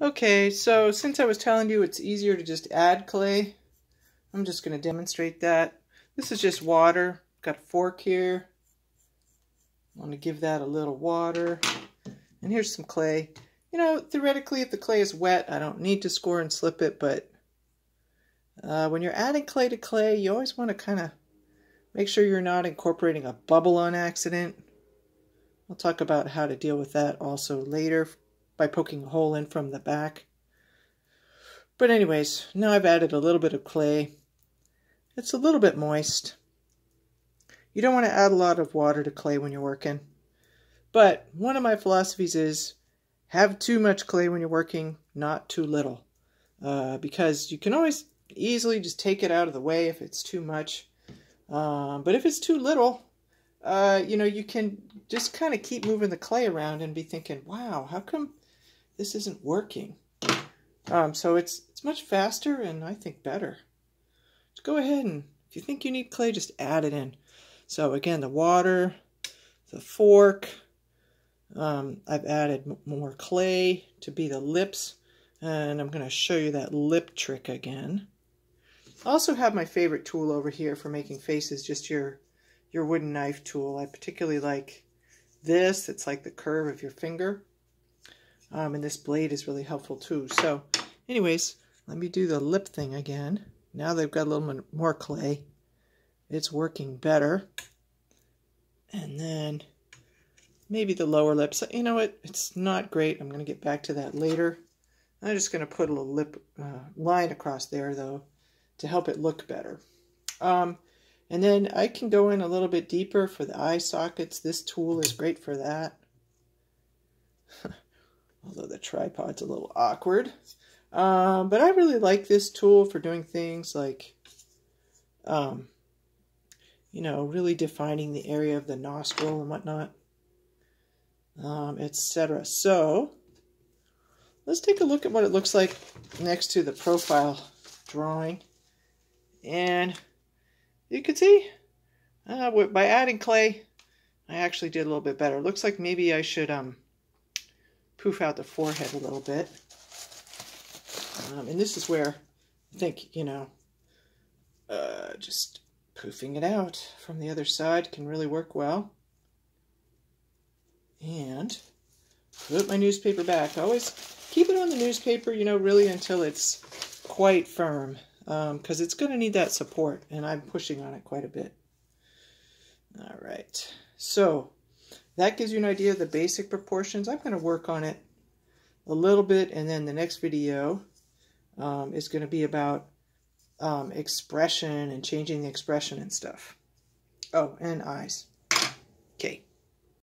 Okay, so since I was telling you it's easier to just add clay, I'm just going to demonstrate that. This is just water. Got a fork here. I want to give that a little water. And here's some clay. You know, theoretically, if the clay is wet, I don't need to score and slip it, but when you're adding clay to clay, you always want to kind of make sure you're not incorporating a bubble on accident. I'll talk about how to deal with that also later by poking a hole in from the back. But anyways, now I've added a little bit of clay. It's a little bit moist. You don't want to add a lot of water to clay when you're working. But one of my philosophies is have too much clay when you're working, not too little. Because you can always easily just take it out of the way if it's too much. But if it's too little, you know, you can just kind of keep moving the clay around and be thinking, wow, how come this isn't working? So it's much faster and I think better. Just go ahead and if you think you need clay, just add it in. So again, the water, the fork, I've added more clay to be the lips, and I'm going to show you that lip trick again. I also have my favorite tool over here for making faces, just your wooden knife tool. I particularly like this. It's like the curve of your finger. And this blade is really helpful too. So anyways, let me do the lip thing again. Now they've got a little bit more clay. It's working better. And then maybe the lower lips. You know what? It's not great. I'm going to get back to that later. I'm just going to put a little lip line across there though to help it look better. And then I can go in a little bit deeper for the eye sockets. This tool is great for that. Although the tripod's a little awkward. But I really like this tool for doing things like, you know, really defining the area of the nostril and whatnot, etc. So let's take a look at what it looks like next to the profile drawing. And you can see by adding clay, I actually did a little bit better. It looks like maybe I should poof out the forehead a little bit. And this is where I think, you know, just poofing it out from the other side can really work well. And put my newspaper back. Always keep it on the newspaper, you know, really until it's quite firm. Because it's going to need that support, and I'm pushing on it quite a bit. All right, so that gives you an idea of the basic proportions. I'm going to work on it a little bit, and then the next video is going to be about expression and changing the expression and stuff. Oh, and eyes. Okay.